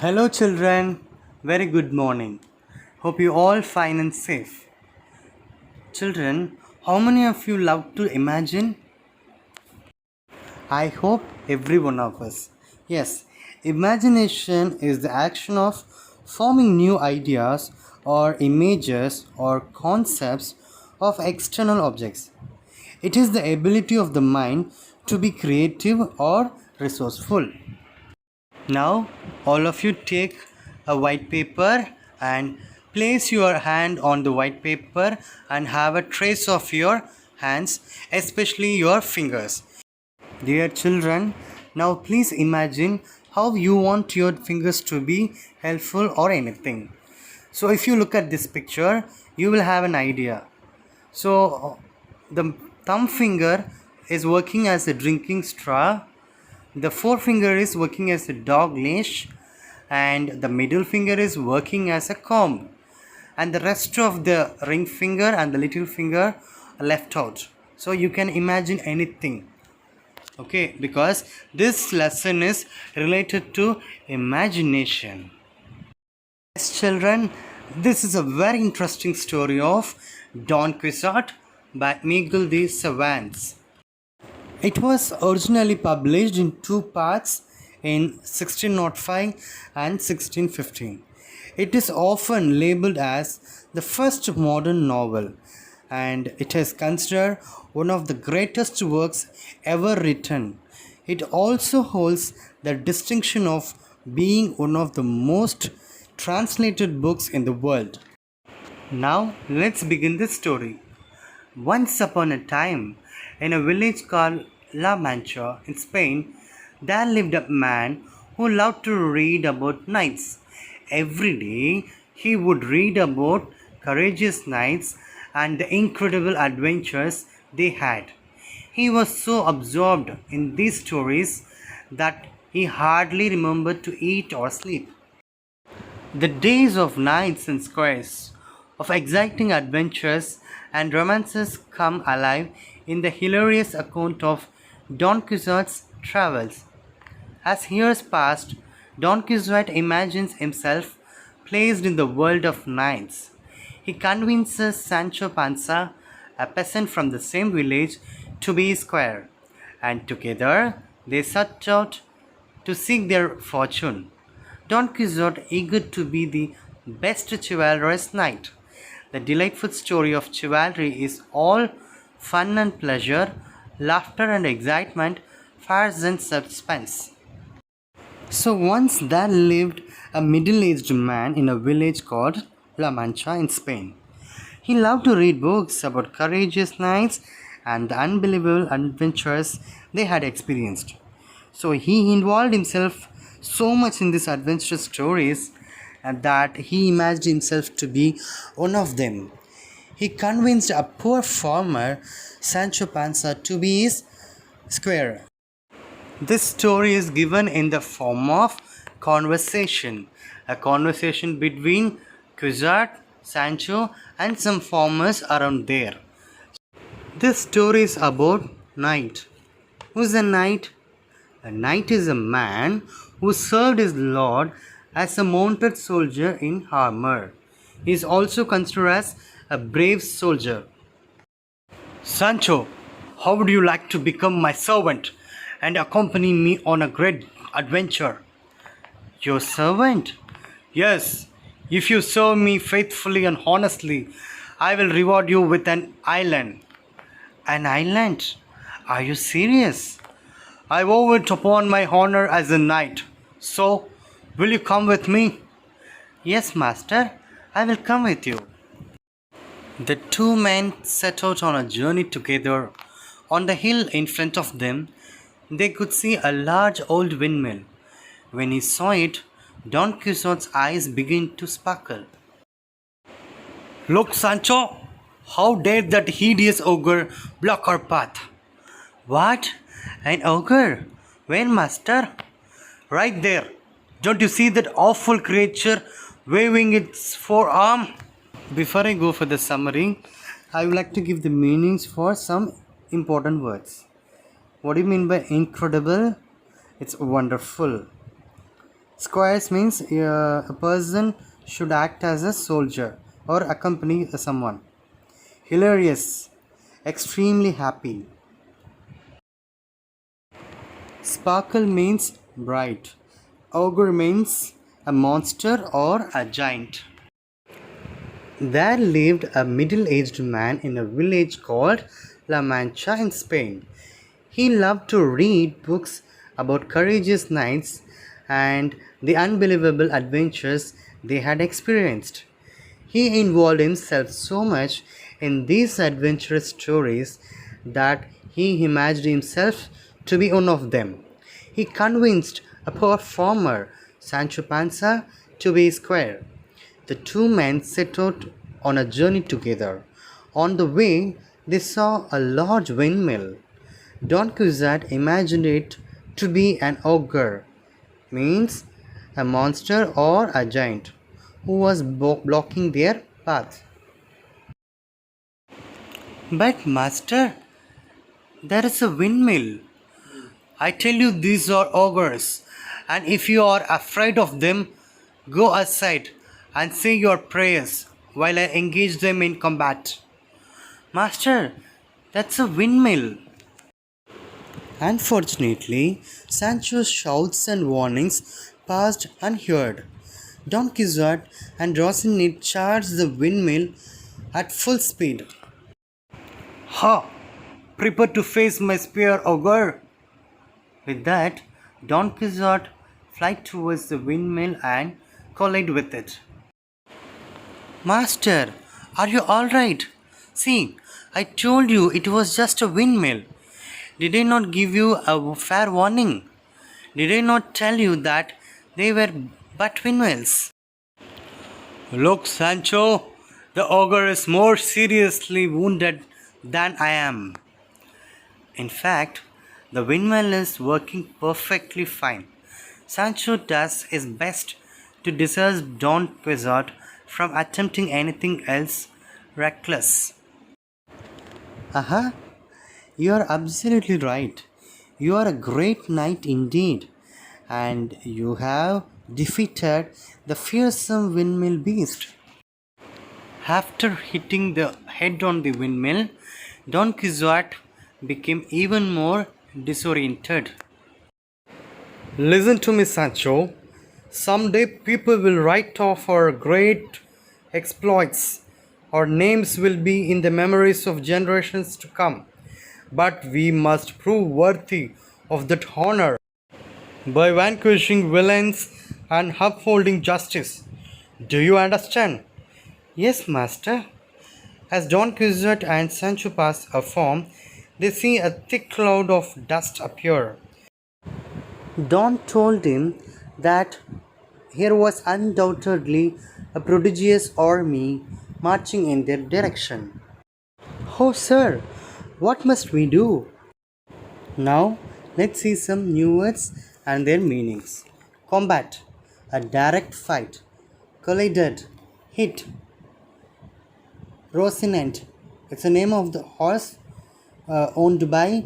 Hello, children. Very good morning. Hope you all fine and safe. Children, how many of you love to imagine? I hope every one of us. Yes, imagination is the action of forming new ideas or images or concepts of external objects. It is the ability of the mind to be creative or resourceful. Now, all of you take a white paper and place your hand on the white paper and have a trace of your hands, especially your fingers. Dear children, now please imagine how you want your fingers to be helpful or anything. So, if you look at this picture, you will have an idea. So, the thumb finger is working as a drinking straw, the forefinger is working as a dog leash, and the middle finger is working as a comb, and the rest of the ring finger and the little finger are left out. So you can imagine anything, okay, because this lesson is related to imagination. Yes, children, this is a very interesting story of Don Quixote by Miguel de Cervantes. It was originally published in two parts in 1605 and 1615. It is often labeled as the first modern novel, and it is considered one of the greatest works ever written. It also holds the distinction of being one of the most translated books in the world. Now, let's begin the story. Once upon a time, in a village called La Mancha in Spain, there lived a man who loved to read about knights. Every day, he would read about courageous knights and the incredible adventures they had. He was so absorbed in these stories that he hardly remembered to eat or sleep. The days of nights and squares, of exciting adventures and romances come alive in the hilarious account of Don Quixote's travels. As years passed, Don Quixote imagines himself placed in the world of knights. He convinces Sancho Panza, a peasant from the same village, to be his squire, and together they set out to seek their fortune. Don Quixote, eager to be the best chivalrous knight. The delightful story of chivalry is all fun and pleasure, laughter and excitement, farce and suspense. So once there lived a middle-aged man in a village called La Mancha in Spain. He loved to read books about courageous knights and the unbelievable adventures they had experienced. So he involved himself so much in these adventurous stories that he imagined himself to be one of them. He convinced a poor farmer, Sancho Panza, to be his squire. This story is given in the form of conversation, a conversation between Quixote, Sancho, and some farmers around there. This story is about knight. Who's a knight? A knight is a man who served his lord as a mounted soldier in armor. He is also considered as a brave soldier. Sancho, how would you like to become my servant and accompany me on a great adventure? Your servant? Yes, if you serve me faithfully and honestly, I will reward you with an island. An island? Are you serious? I vow it upon my honor as a knight. So, will you come with me? Yes, master, I will come with you. The two men set out on a journey together. On the hill in front of them, they could see a large old windmill. When he saw it, Don Quixote's eyes began to sparkle. Look, Sancho, how dare that hideous ogre block our path? What? An ogre? Where, master? Right there. Don't you see that awful creature waving its forearm? Before I go for the summary, I would like to give the meanings for some important words. What do you mean by incredible? It's wonderful. Squares means a person should act as a soldier or accompany someone. Hilarious, extremely happy. Sparkle means bright. Ogre means a monster or a giant. There lived a middle aged man in a village called La Mancha in Spain. He loved to read books about courageous knights and the unbelievable adventures they had experienced. He involved himself so much in these adventurous stories that he imagined himself to be one of them. He convinced a poor farmer, Sancho Panza, to be square. The two men set out on a journey together. On the way, they saw a large windmill. Don Quixote imagined it to be an ogre, means a monster or a giant, who was blocking their path. But, master, there is a windmill. I tell you, these are ogres, and if you are afraid of them, go aside and say your prayers while I engage them in combat. Master, that's a windmill. Unfortunately, Sancho's shouts and warnings passed unheard. Don Quixote and Rocinante charged the windmill at full speed. Ha! Prepare to face my spear, ogre! With that, Don Quixote flew towards the windmill and collided with it. Master, are you alright? See, I told you it was just a windmill. Did I not give you a fair warning? Did I not tell you that they were but windmills? Look, Sancho, the ogre is more seriously wounded than I am. In fact, the windmill is working perfectly fine. Sancho does his best to dissuade Don Quixote from attempting anything else reckless. Aha, you are absolutely right. You are a great knight indeed, and you have defeated the fearsome windmill beast. After hitting the head on the windmill, Don Quixote became even more disoriented. Listen to me, Sancho. Someday people will write off our great exploits. Our names will be in the memories of generations to come. But we must prove worthy of that honor by vanquishing villains and upholding justice. Do you understand? Yes, master. As Don Quixote and Sancho pass a farm, they see a thick cloud of dust appear. Don told him that here was undoubtedly a prodigious army marching in their direction. Oh, sir, what must we do? Now, let's see some new words and their meanings. Combat, a direct fight. Collided, hit. Rocinante, it's the name of the horse owned by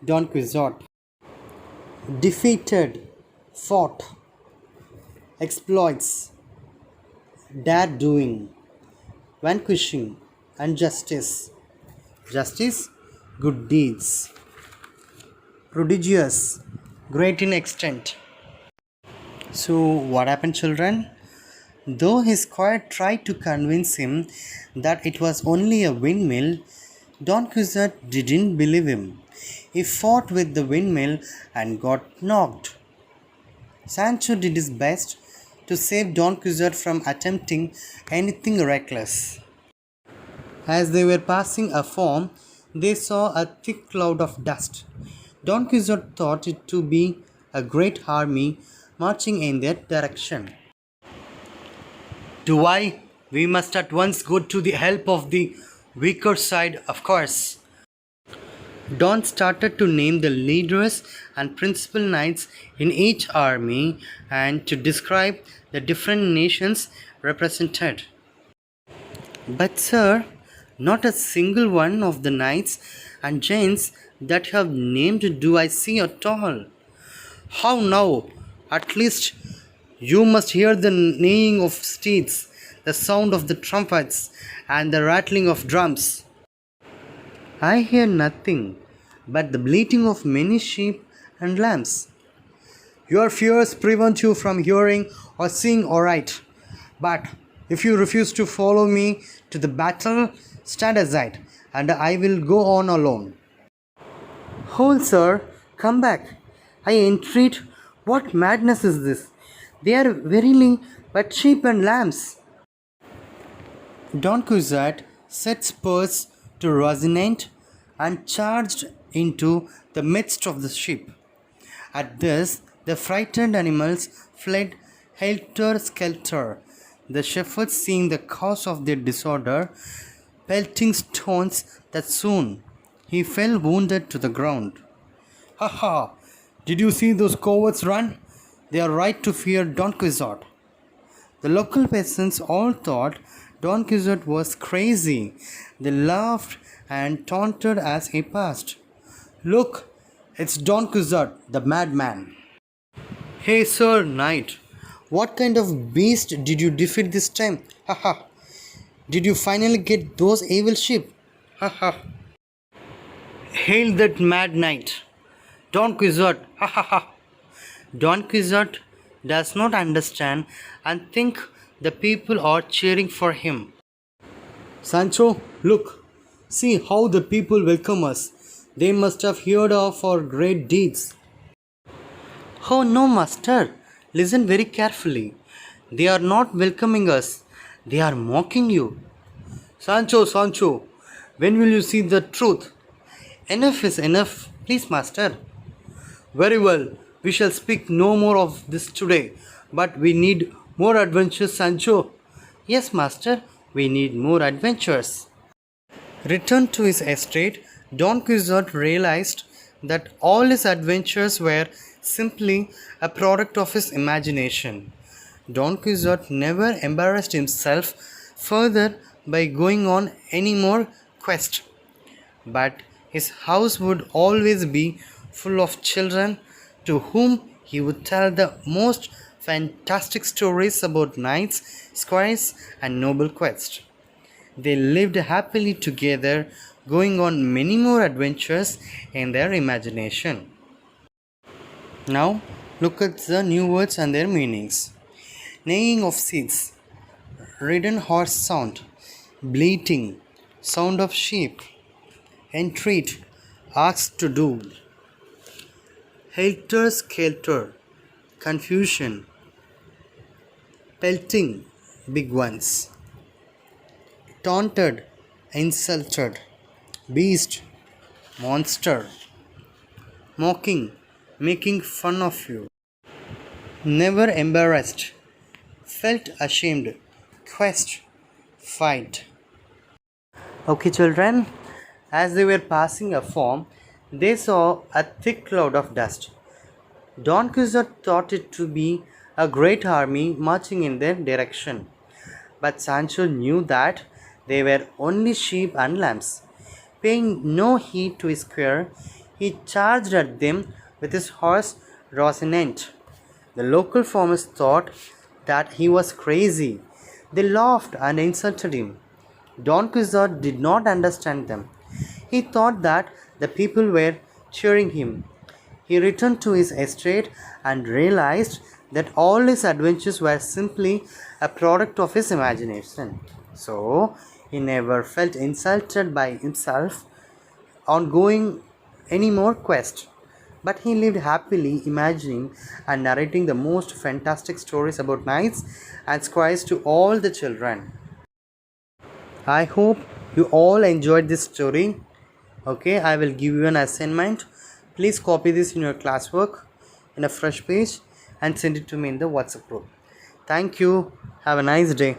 Don Quixote. Defeated, fought. Exploits, dare doing. Vanquishing, injustice. Justice, good deeds. Prodigious, great in extent. So, what happened, children? Though his squire tried to convince him that it was only a windmill, Don Quixote didn't believe him. He fought with the windmill and got knocked. Sancho did his best to save Don Quixote from attempting anything reckless. As they were passing a farm, they saw a thick cloud of dust. Don Quixote thought it to be a great army marching in their direction. Do I? We must at once go to the help of the weaker side, of course. Don started to name the leaders and principal knights in each army and to describe the different nations represented. But, sir, not a single one of the knights and giants that you have named do I see at all. How now? At least You must hear the neighing of steeds, the sound of the trumpets, and the rattling of drums. I hear nothing but the bleating of many sheep and lambs. Your fears prevent you from hearing or seeing aright. But if you refuse to follow me to the battle, stand aside, and I will go on alone. Hold, sir, come back. I entreat, what madness is this? They are verily but sheep and lambs. Don Quixote set spurs to Rocinante and charged into the midst of the sheep. At this, the frightened animals fled helter-skelter. The shepherds, seeing the cause of their disorder, pelting stones that soon he fell wounded to the ground. Ha ha! Did you see those cowards run? They are right to fear Don Quixote. The local peasants all thought Don Quixote was crazy. They laughed and taunted as he passed. Look, it's Don Quixote, the madman. Hey, sir, knight, what kind of beast did you defeat this time? Ha ha! Did you finally get those evil sheep? Ha ha! Hail that mad knight! Don Quixote! Ha ha ha! Don Quixote does not understand and think the people are cheering for him. Sancho, look! See how the people welcome us. They must have heard of our great deeds. Oh no, master! Listen very carefully. They are not welcoming us. They are mocking you. Sancho, Sancho, when will you see the truth? Enough is enough, please, master. Very well, we shall speak no more of this today, but we need more adventures, Sancho. Yes, master, we need more adventures. Returned to his estate, Don Quixote realized that all his adventures were simply a product of his imagination. Don Quixote never embarrassed himself further by going on any more quest, but his house would always be full of children to whom he would tell the most fantastic stories about knights, squires, and noble quests. They lived happily together, going on many more adventures in their imagination. Now, look at the new words and their meanings. Neighing of seeds, ridden horse sound, bleating, sound of sheep, entreat, asked to do, helter-skelter, confusion, pelting, big ones, taunted, insulted, beast, monster, mocking, making fun of you, never embarrassed, felt ashamed, quest, fight. Okay, children, as they were passing a farm, they saw a thick cloud of dust. Don Quixote thought it to be a great army marching in their direction, but Sancho knew that they were only sheep and lambs. Paying no heed to his squire, he charged at them with his horse Rocinante. The local farmers thought that he was crazy. They laughed and insulted him. Don Quixote did not understand them. He thought that the people were cheering him. He returned to his estate and realized that all his adventures were simply a product of his imagination. So, he never felt insulted by himself on going any more quest, but he lived happily imagining and narrating the most fantastic stories about knights and squires to all the children. I hope you all enjoyed this story. Okay, I will give you an assignment. Please copy this in your classwork in a fresh page and send it to me in the WhatsApp group. Thank you. Have a nice day.